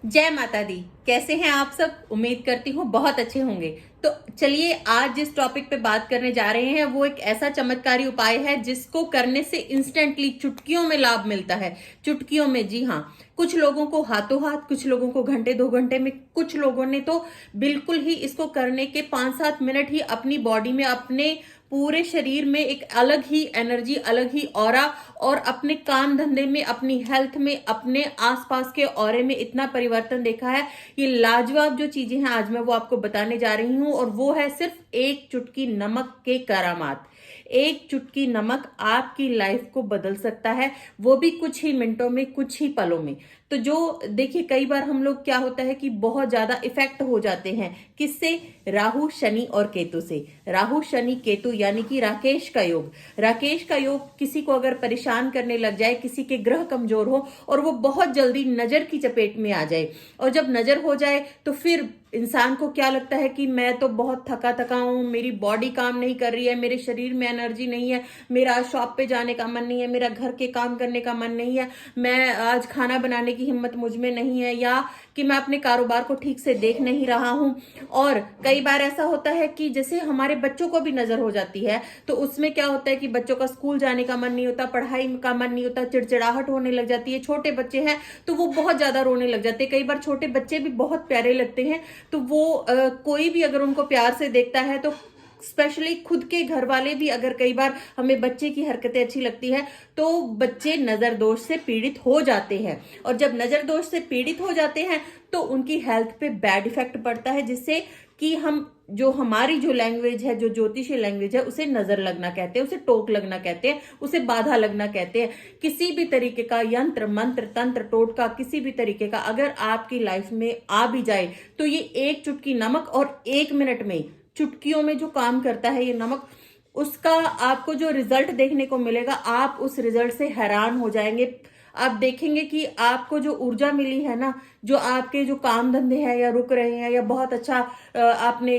जय माता दी। कैसे हैं आप सब? उम्मीद करती हूँ बहुत अच्छे होंगे। तो चलिए आज जिस टॉपिक पे बात करने जा रहे हैं वो एक ऐसा चमत्कारी उपाय है जिसको करने से इंस्टेंटली चुटकियों में लाभ मिलता है। चुटकियों में, जी हाँ। कुछ लोगों को हाथों हाथ, कुछ लोगों को घंटे 2 घंटे में, कुछ लोगों ने तो बिल्कुल ही इसको करने के 5-7 मिनट ही अपनी बॉडी में, अपने पूरे शरीर में एक अलग ही एनर्जी, अलग ही ऑरा, और अपने काम धंधे में, अपनी हेल्थ में, अपने आसपास के ऑरे में इतना परिवर्तन देखा है। ये लाजवाब जो चीजें हैं आज मैं वो आपको बताने जा रही हूं, और वो है सिर्फ एक चुटकी नमक के करामात। एक चुटकी नमक आपकी लाइफ को बदल सकता है, वो भी कुछ ही मिनटों में, कुछ ही पलों में। तो जो देखिए, कई बार हम लोग क्या होता है कि बहुत ज्यादा इफेक्ट हो जाते हैं। किससे? राहु, शनि और केतु से। राहु, शनि, केतु यानी कि राकेश का योग। राकेश का योग किसी को अगर परेशान करने लग जाए, किसी के ग्रह कमजोर हो और वो बहुत जल्दी नजर की चपेट में आ जाए, और जब नजर हो जाए तो फिर इंसान को क्या लगता है कि मैं तो बहुत थका थका हूं, मेरी बॉडी काम नहीं कर रही है, मेरे शरीर में एनर्जी नहीं है, मेरा आज शॉप पे जाने का मन नहीं है, मेरा घर के काम करने का मन नहीं है, मैं आज खाना बनाने की हिम्मत मुझ में नहीं है, या कि मैं अपने कारोबार को ठीक से देख नहीं रहा हूं। और कई बार ऐसा होता है कि जैसे हमारे बच्चों को भी नजर हो जाती है, तो उसमें क्या होता है कि बच्चों का स्कूल जाने का मन नहीं होता, पढ़ाई का मन नहीं होता, चिड़चिड़ाहट होने लग जाती है। छोटे बच्चे हैं तो वो बहुत ज्यादा रोने लग जाते हैं। कई बार छोटे बच्चे भी बहुत प्यारे लगते हैं, तो वो कोई भी अगर उनको प्यार से देखता है, तो स्पेशली खुद के घर वाले भी अगर कई बार हमें बच्चे की हरकतें अच्छी लगती है, तो बच्चे नजर दोष से पीड़ित हो जाते हैं। और जब नजर दोष से पीड़ित हो जाते हैं तो उनकी हेल्थ पे बैड इफेक्ट पड़ता है, जिससे कि हम जो हमारी जो लैंग्वेज है, जो ज्योतिषीय लैंग्वेज है, उसे नजर लगना कहते हैं, उसे टोक लगना कहते हैं, उसे बाधा लगना कहते हैं। किसी भी तरीके का यंत्र, मंत्र, तंत्र, टोटका, किसी भी तरीके का अगर आपकी लाइफ में आ भी जाए, तो ये एक चुटकी नमक और 1 मिनट में, चुटकियों में जो काम करता है ये नमक, उसका आपको जो रिजल्ट देखने को मिलेगा, आप उस रिजल्ट से हैरान हो जाएंगे। आप देखेंगे कि आपको जो ऊर्जा मिली है ना, जो आपके जो काम धंधे हैं या रुक रहे हैं, या बहुत अच्छा आपने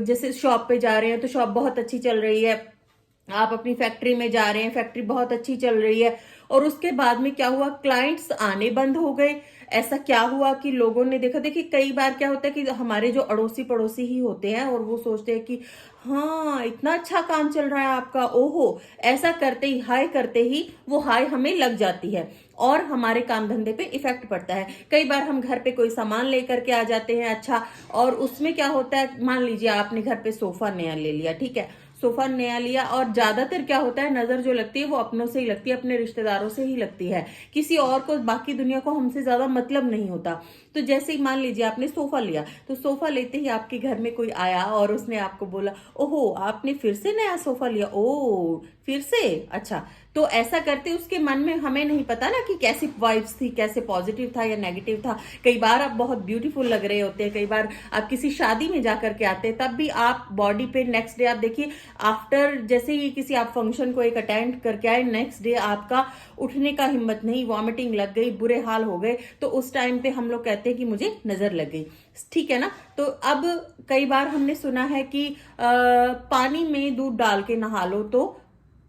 जैसे शॉप पे जा रहे हैं तो शॉप बहुत अच्छी चल रही है, आप अपनी फैक्ट्री में जा रहे हैं, फैक्ट्री बहुत अच्छी चल रही है, और उसके बाद में क्या हुआ, क्लाइंट्स आने बंद हो गए। ऐसा क्या हुआ कि लोगों ने देखा, देखिए कई बार क्या होता है कि हमारे जो अड़ोसी पड़ोसी ही होते हैं और वो सोचते हैं कि हाँ इतना अच्छा काम चल रहा है आपका, ओहो, ऐसा करते ही, हाय करते ही वो हाय हमें लग जाती है और हमारे काम धंधे पे इफेक्ट पड़ता है। कई बार हम घर पे कोई सामान लेकर के आ जाते हैं, अच्छा, और उसमें क्या होता है, मान लीजिए आपने घर पे सोफा नया ले लिया, ठीक है, सोफा नया लिया, और ज्यादातर क्या होता है, नजर जो लगती है वो अपनों से ही लगती है, अपने रिश्तेदारों से ही लगती है, किसी और को, बाकी दुनिया को हमसे ज्यादा मतलब नहीं होता। तो जैसे ही मान लीजिए आपने सोफा लिया, तो सोफा लेते ही आपके घर में कोई आया और उसने आपको बोला, ओहो आपने फिर से नया सोफा लिया, ओ फिर से, अच्छा। तो ऐसा करते उसके मन में, हमें नहीं पता ना कि कैसी वाइब्स थी, कैसे पॉजिटिव था या नेगेटिव था। कई बार आप बहुत ब्यूटीफुल लग रहे होते हैं, कई बार आप किसी शादी में जाकर के आते हैं, तब भी आप बॉडी पे नेक्स्ट डे आप देखिए, आफ्टर जैसे ही किसी आप फंक्शन को एक अटेंड करके आए, नेक्स्ट डे आपका उठने का हिम्मत नहीं, वॉमिटिंग लग गई, बुरे हाल हो गए, तो उस टाइम पे हम लोग कहते हैं कि मुझे नजर लग गई, ठीक है ना। तो अब कई बार हमने सुना है कि पानी में दूध डाल के नहा लो तो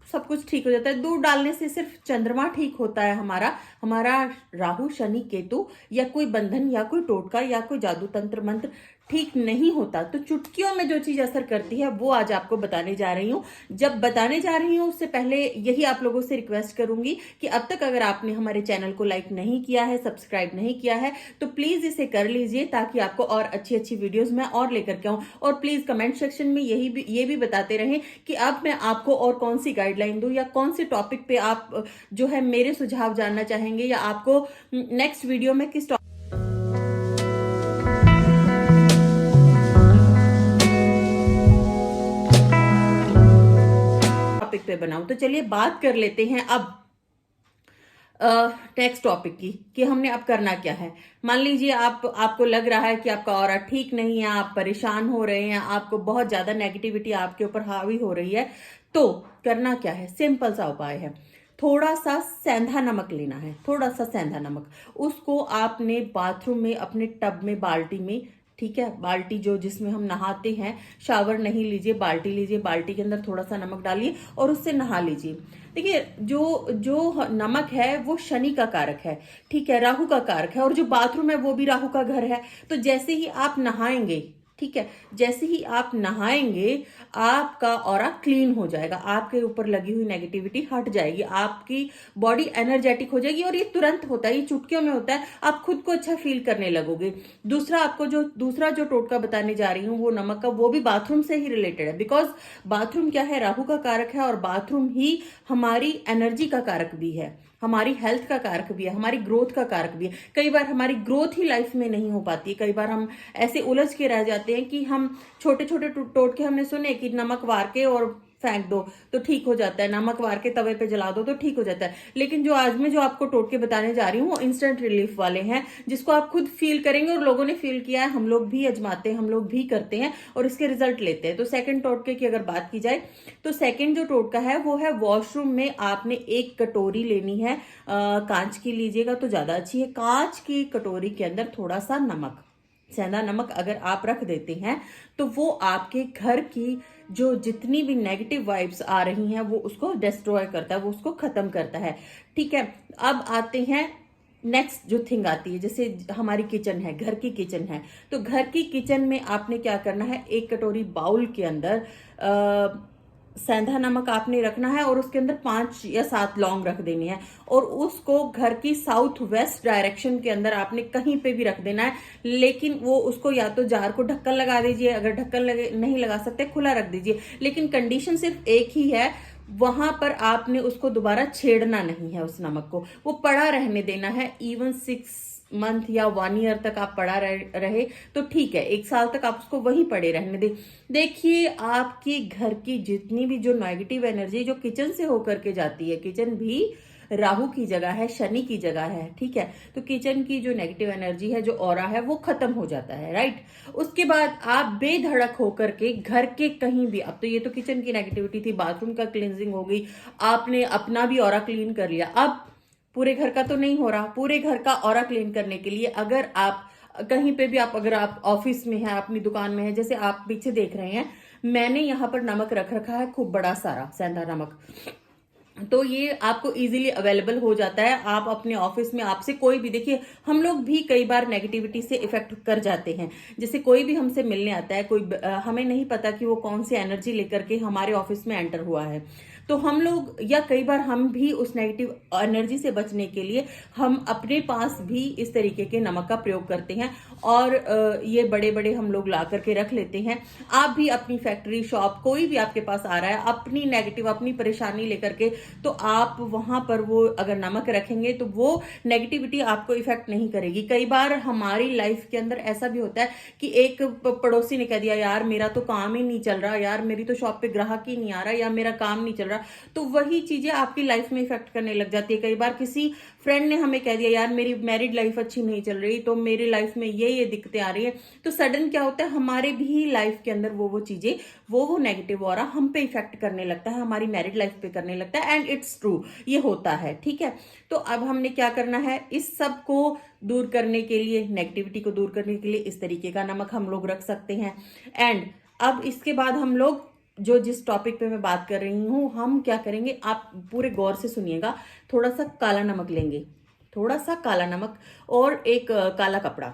सब कुछ ठीक हो जाता है। दूध डालने से सिर्फ चंद्रमा ठीक होता है हमारा, हमारा राहु, शनि, केतु या कोई बंधन या कोई टोटका या कोई जादू तंत्र मंत्र ठीक नहीं होता। तो चुटकियों में जो चीज असर करती है वो आज आपको बताने जा रही हूँ। जब बताने जा रही हूँ उससे पहले यही आप लोगों से रिक्वेस्ट करूंगी कि अब तक अगर आपने हमारे चैनल को लाइक नहीं किया है, सब्सक्राइब नहीं किया है, तो प्लीज इसे कर लीजिए, ताकि आपको और अच्छी अच्छी वीडियोस मैं और लेकर के आऊं। और प्लीज कमेंट सेक्शन में ये भी बताते रहें कि अब मैं आपको और कौन सी गाइडलाइन दूं, या कौन से टॉपिक पे आप जो है मेरे सुझाव जानना चाहेंगे, या आपको नेक्स्ट वीडियो में किस टॉपिक पे बनाऊं। तो चलिए बात कर लेते हैं अब नेक्स्ट टॉपिक की, कि हमने अब करना क्या है। मान लीजिए आपको लग रहा है कि आपका ऑरा ठीक नहीं है, आप परेशान हो रहे हैं, आपको बहुत ज्यादा नेगेटिविटी आपके ऊपर हावी हो रही है, तो करना क्या है, सिंपल सा उपाय है। थोड़ा सा सेंधा नमक लेना है, थोड़ा सा सेंधा नमक, उसको आपने बाथरूम में, अपने टब में, बाल्टी में, ठीक है, बाल्टी जो जिसमें हम नहाते हैं, शावर नहीं लीजिए, बाल्टी लीजिए, बाल्टी के अंदर थोड़ा सा नमक डालिए और उससे नहा लीजिए। देखिए जो जो नमक है वो शनि का कारक है, ठीक है, राहु का कारक है, और जो बाथरूम है वो भी राहु का घर है। तो जैसे ही आप नहाएंगे, ठीक है, जैसे ही आप नहाएंगे आपका ऑरा क्लीन हो जाएगा, आपके ऊपर लगी हुई नेगेटिविटी हट जाएगी, आपकी बॉडी एनर्जेटिक हो जाएगी, और ये तुरंत होता है, ये चुटकियों में होता है, आप खुद को अच्छा फील करने लगोगे। दूसरा जो टोटका बताने जा रही हूँ वो नमक का, वो भी बाथरूम से ही रिलेटेड है, बिकॉज बाथरूम क्या है, राहु का कारक है, और बाथरूम ही हमारी एनर्जी का कारक भी है, हमारी हेल्थ का कारक भी है, हमारी ग्रोथ का कारक भी है। कई बार हमारी ग्रोथ ही लाइफ में नहीं हो पाती है, कई बार हम ऐसे उलझ के रह जाते हैं कि हम छोटे छोटे टोटके हमने सुने कि नमक वार के और फेंक दो तो ठीक हो जाता है, नमक वार के तवे पे जला दो तो ठीक हो जाता है। लेकिन जो आज मैं जो आपको टोटके बताने जा रही हूँ वो इंस्टेंट रिलीफ वाले हैं, जिसको आप खुद फील करेंगे, और लोगों ने फील किया है, हम लोग भी आजमाते हैं, हम लोग भी करते हैं और इसके रिजल्ट लेते हैं। तो सेकंड टोटके की अगर बात की जाए तो सेकंड जो टोटका है वो है, वॉशरूम में आपने एक कटोरी लेनी है, कांच की लीजिएगा तो ज्यादा अच्छी है। कांच की कटोरी के अंदर थोड़ा सा नमक, सेंधा नमक अगर आप रख देते हैं तो वो आपके घर की जो जितनी भी नेगेटिव वाइब्स आ रही हैं वो उसको डिस्ट्रॉय करता है, वो उसको खत्म करता है, ठीक है। अब आते हैं नेक्स्ट जो थिंग आती है, जैसे हमारी किचन है, घर की किचन है, तो घर की किचन में आपने क्या करना है, एक कटोरी बाउल के अंदर सेंधा नमक आपने रखना है, और उसके अंदर 5 या 7 लौंग रख देनी है, और उसको घर की साउथ वेस्ट डायरेक्शन के अंदर आपने कहीं पे भी रख देना है। लेकिन वो उसको या तो जार को ढक्कन लगा दीजिए, अगर ढक्कन नहीं लगा सकते खुला रख दीजिए, लेकिन कंडीशन सिर्फ एक ही है, वहां पर आपने उसको दोबारा छेड़ना नहीं है, उस नमक को वो पड़ा रहने देना है। इवन 6 मंथ या 1 ईयर तक आप पड़ा रहे तो ठीक है, 1 साल तक आप उसको वहीं पड़े रहने दे। देखिए आपके घर की जितनी भी जो नेगेटिव एनर्जी जो किचन से होकर के जाती है, किचन भी राहु की जगह है, शनि की जगह है, ठीक है, तो किचन की जो नेगेटिव एनर्जी है, जो ऑरा है, वो खत्म हो जाता है, राइट। उसके बाद आप बेधड़क होकर के घर के कहीं भी, अब तो ये तो किचन की नेगेटिविटी थी, बाथरूम का क्लींजिंग हो गई, आपने अपना भी ऑरा क्लीन कर लिया, अब पूरे घर का तो नहीं हो रहा, पूरे घर का ऑरा क्लीन करने के लिए अगर आप कहीं पे भी, आप अगर आप ऑफिस में है, अपनी दुकान में है, जैसे आप पीछे देख रहे हैं, मैंने यहाँ पर नमक रख रखा है खूब बड़ा सारा, सेंधा नमक, तो ये आपको इजीली अवेलेबल हो जाता है। आप अपने ऑफिस में, आपसे कोई भी, देखिए हम लोग भी कई बार नेगेटिविटी से इफेक्ट कर जाते हैं, जैसे कोई भी हमसे मिलने आता है, हमें नहीं पता कि वो कौन सी एनर्जी लेकर के हमारे ऑफिस में एंटर हुआ है, तो हम लोग, या कई बार हम भी उस नेगेटिव एनर्जी से बचने के लिए हम अपने पास भी इस तरीके के नमक का प्रयोग करते हैं, और ये बड़े बड़े हम लोग ला करके रख लेते हैं। आप भी अपनी फैक्ट्री, शॉप, कोई भी आपके पास आ रहा है अपनी नेगेटिव, अपनी परेशानी लेकर के, तो आप वहां पर वो अगर नमक रखेंगे तो वो नेगेटिविटी आपको इफेक्ट नहीं करेगी। कई बार हमारी लाइफ के अंदर ऐसा भी होता है कि एक पड़ोसी ने कह दिया, यार मेरा तो काम ही नहीं चल रहा, यार मेरी तो शॉप पे ग्राहक ही नहीं आ रहा, या मेरा काम नहीं चल रहा, तो वही चीजें आपकी लाइफ में इफेक्ट करने लग जाती है। कई बार किसी फ्रेंड ने हमें कह दिया, यार मेरी मैरिड लाइफ अच्छी नहीं चल रही, तो मेरी लाइफ में ये दिक्कतें आ रही है, तो सडन क्या होता है, हमारे भी लाइफ के अंदर वो चीजें, वो नेगेटिव ऑरा हम पे इफेक्ट करने लगता है, हमारी मैरिड लाइफ पे करने लगता है, एंड इट्स ट्रू, ये होता है, ठीक है। तो अब हमने क्या करना है, इस सब को दूर करने के लिए, नेगेटिविटी को दूर करने के लिए इस तरीके का नमक हम लोग रख सकते हैं। एंड अब इसके बाद हम लोग जो जिस टॉपिक पे मैं बात कर रही हूं, हम क्या करेंगे, आप पूरे गौर से सुनिएगा, थोड़ा सा काला नमक लेंगे, थोड़ा सा काला नमक और एक काला कपड़ा,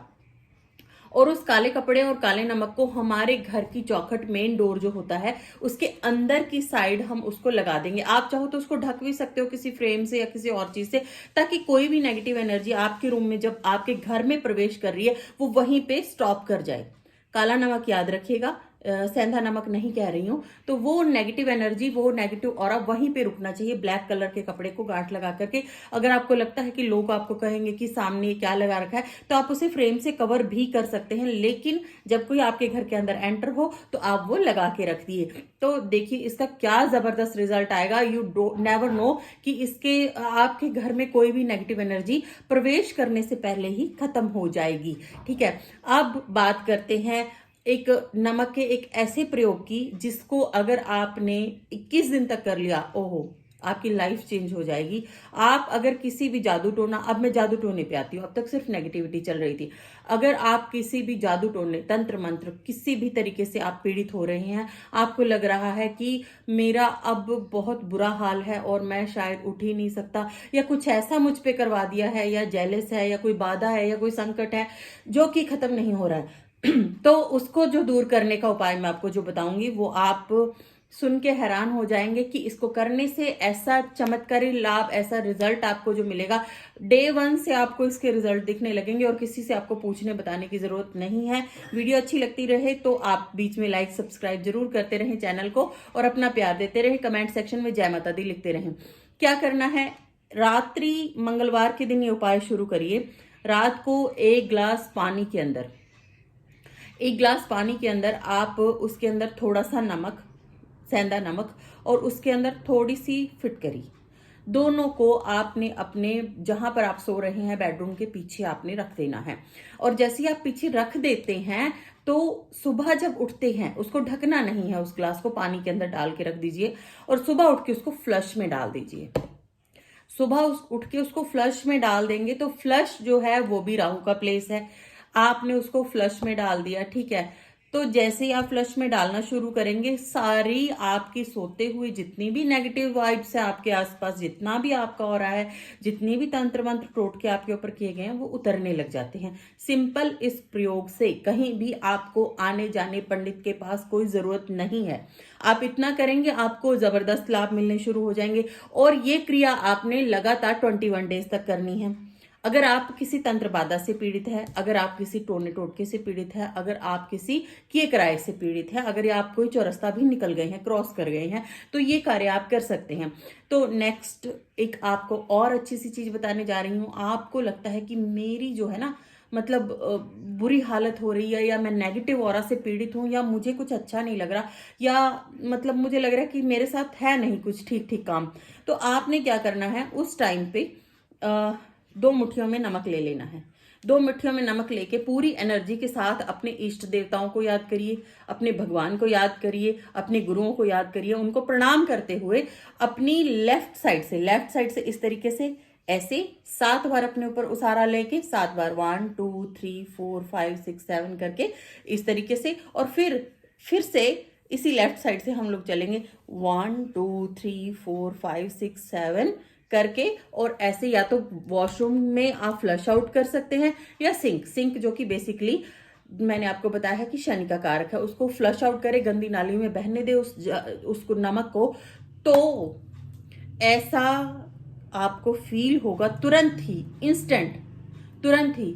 और उस काले कपड़े और काले नमक को हमारे घर की चौखट, मेन डोर जो होता है उसके अंदर की साइड हम उसको लगा देंगे। आप चाहो तो उसको ढक भी सकते हो किसी फ्रेम से या किसी और चीज से, ताकि कोई भी नेगेटिव एनर्जी आपके रूम में जब आपके घर में प्रवेश कर रही है वो वहीं पे स्टॉप कर जाए। काला नमक याद रखिएगा, सेंधा नमक नहीं कह रही हूं। तो वो नेगेटिव एनर्जी, वो नेगेटिव ऑरा वहीं पे रुकना चाहिए। ब्लैक कलर के कपड़े को गांठ लगा करके, अगर आपको लगता है कि लोग आपको कहेंगे कि सामने क्या लगा रखा है, तो आप उसे फ्रेम से कवर भी कर सकते हैं, लेकिन जब कोई आपके घर के अंदर एंटर हो तो आप वो लगा के रख दिए। तो देखिए इसका क्या जबरदस्त रिजल्ट आएगा, यू नेवर नो कि इसके आपके घर में कोई भी नेगेटिव एनर्जी प्रवेश करने से पहले ही खत्म हो जाएगी। ठीक है, अब बात करते हैं एक नमक के एक ऐसे प्रयोग की जिसको अगर आपने 21 दिन तक कर लिया, ओहो आपकी लाइफ चेंज हो जाएगी। आप अगर किसी भी जादू टोना, अब मैं जादू टोने पे आती हूँ, अब तक सिर्फ नेगेटिविटी चल रही थी। अगर आप किसी भी जादू टोने, तंत्र मंत्र, किसी भी तरीके से आप पीड़ित हो रहे हैं, आपको लग रहा है कि मेरा अब बहुत बुरा हाल है और मैं शायद उठ ही नहीं सकता, या कुछ ऐसा मुझ पे करवा दिया है, या जेलस है, या कोई बाधा है, या कोई संकट है जो कि खत्म नहीं हो रहा है तो उसको जो दूर करने का उपाय मैं आपको जो बताऊंगी वो आप सुन के हैरान हो जाएंगे कि इसको करने से ऐसा चमत्कारी लाभ, ऐसा रिजल्ट आपको जो मिलेगा, डे 1 से आपको इसके रिजल्ट दिखने लगेंगे और किसी से आपको पूछने बताने की जरूरत नहीं है। वीडियो अच्छी लगती रहे तो आप बीच में लाइक सब्सक्राइब जरूर करते रहें चैनल को, और अपना प्यार देते रहें, कमेंट सेक्शन में जय माता दी लिखते रहें। क्या करना है, रात्रि मंगलवार के दिन ये उपाय शुरू करिए। रात को 1 गिलास पानी के अंदर, 1 गिलास पानी के अंदर आप उसके अंदर थोड़ा सा नमक, सेंधा नमक, और उसके अंदर थोड़ी सी फिटकरी, दोनों को आपने अपने जहां पर आप सो रहे हैं बेडरूम के पीछे आपने रख देना है। और जैसे ही आप पीछे रख देते हैं तो सुबह जब उठते हैं, उसको ढकना नहीं है, उस ग्लास को पानी के अंदर डाल के रख दीजिए और सुबह उठ के उसको फ्लश में डाल दीजिए। सुबह उठ के उसको फ्लश में डाल देंगे तो फ्लश जो है वो भी राहु का प्लेस है, आपने उसको फ्लश में डाल दिया, ठीक है। तो जैसे ही आप फ्लश में डालना शुरू करेंगे, सारी आपकी सोते हुए जितनी भी नेगेटिव वाइब्स है आपके आसपास, जितना भी आपका हो रहा है, जितनी भी तंत्र मंत्र टोटके आपके ऊपर किए गए हैं, वो उतरने लग जाते हैं। सिंपल इस प्रयोग से कहीं भी आपको आने जाने पंडित के पास कोई जरूरत नहीं है। आप इतना करेंगे आपको जबरदस्त लाभ मिलने शुरू हो जाएंगे। और ये क्रिया आपने लगातार 21 डेज तक करनी है। अगर आप किसी तंत्र बाधा से पीड़ित है, अगर आप किसी टोने टोटके से पीड़ित है, अगर आप किसी किए कराए से पीड़ित है, अगर आप कोई चौरस्ता भी निकल गए हैं, क्रॉस कर गए हैं, तो ये कार्य आप कर सकते हैं। तो नेक्स्ट एक आपको और अच्छी सी चीज बताने जा रही हूँ। आपको लगता है कि मेरी जो है ना, मतलब बुरी हालत हो रही है, या मैं नेगेटिव ऑरा से पीड़ित हूं, या मुझे कुछ अच्छा नहीं लग रहा, या मतलब मुझे लग रहा है कि मेरे साथ है नहीं कुछ ठीक ठीक काम, तो आपने क्या करना है, उस टाइम पे 2 मुट्ठियों में नमक ले लेना है। 2 मुट्ठियों में नमक लेके पूरी एनर्जी के साथ अपने इष्ट देवताओं को याद करिए, अपने भगवान को याद करिए, अपने गुरुओं को याद करिए, उनको प्रणाम करते हुए अपनी लेफ्ट साइड से इस तरीके से ऐसे 7 बार अपने ऊपर उसारा लेके, 7 बार 1 2 3 4 5 6 7 करके इस तरीके से, और फिर से इसी लेफ्ट साइड से हम लोग चलेंगे 1 2 3 4 5 6 7 करके, और ऐसे या तो वॉशरूम में आप फ्लश आउट कर सकते हैं, या सिंक जो कि बेसिकली मैंने आपको बताया है कि शनि का कारक है, उसको फ्लश आउट करे, गंदी नाली में बहने दे उसको नमक को। तो ऐसा आपको फील होगा तुरंत ही, इंस्टेंट, तुरंत ही,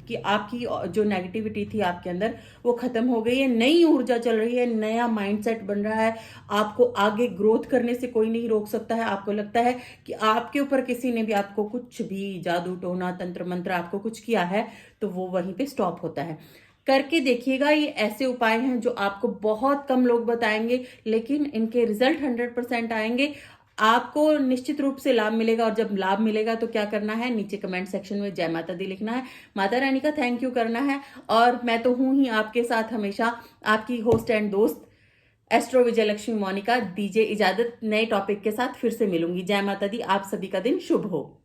कि आपकी जो नेगेटिविटी थी आपके अंदर वो खत्म हो गई है, नई ऊर्जा चल रही है, नया माइंडसेट बन रहा है, आपको आगे ग्रोथ करने से कोई नहीं रोक सकता है। आपको लगता है कि आपके ऊपर किसी ने भी आपको कुछ भी जादू टोना तंत्र मंत्र आपको कुछ किया है, तो वो वहीं पे स्टॉप होता है। करके देखिएगा, ये ऐसे उपाय हैं जो आपको बहुत कम लोग बताएंगे, लेकिन इनके रिजल्ट 100% आएंगे, आपको निश्चित रूप से लाभ मिलेगा। और जब लाभ मिलेगा तो क्या करना है, नीचे कमेंट सेक्शन में जय माता दी लिखना है, माता रानी का थैंक यू करना है। और मैं तो हूं ही आपके साथ हमेशा, आपकी होस्ट एंड दोस्त एस्ट्रो विजय लक्ष्मी मोनिका। दीजिए इजाजत, नए टॉपिक के साथ फिर से मिलूंगी। जय माता दी, आप सभी का दिन शुभ हो।